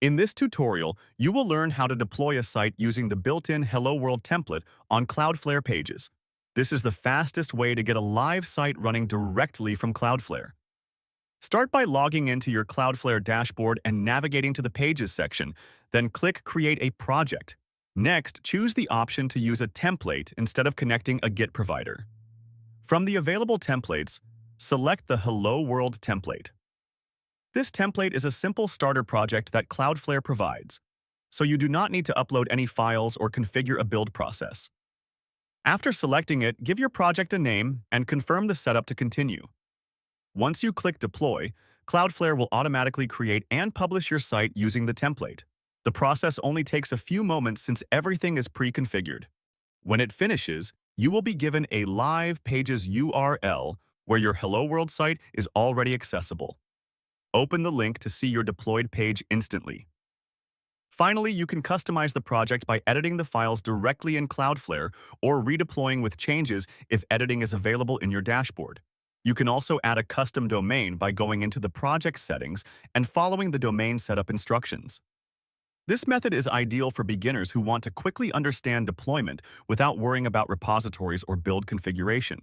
In this tutorial, you will learn how to deploy a site using the built-in Hello World template on Cloudflare pages. This is the fastest way to get a live site running directly from Cloudflare. Start by logging into your Cloudflare dashboard and navigating to the Pages section, then click Create a Project. Next, choose the option to use a template instead of connecting a Git provider. From the available templates, select the Hello World template. This template is a simple starter project that Cloudflare provides, so you do not need to upload any files or configure a build process. After selecting it, give your project a name and confirm the setup to continue. Once you click Deploy, Cloudflare will automatically create and publish your site using the template. The process only takes a few moments since everything is pre-configured. When it finishes, you will be given a live Pages URL where your Hello World site is already accessible. Open the link to see your deployed page instantly. Finally, you can customize the project by editing the files directly in Cloudflare or redeploying with changes if editing is available in your dashboard. You can also add a custom domain by going into the project settings and following the domain setup instructions. This method is ideal for beginners who want to quickly understand deployment without worrying about repositories or build configuration.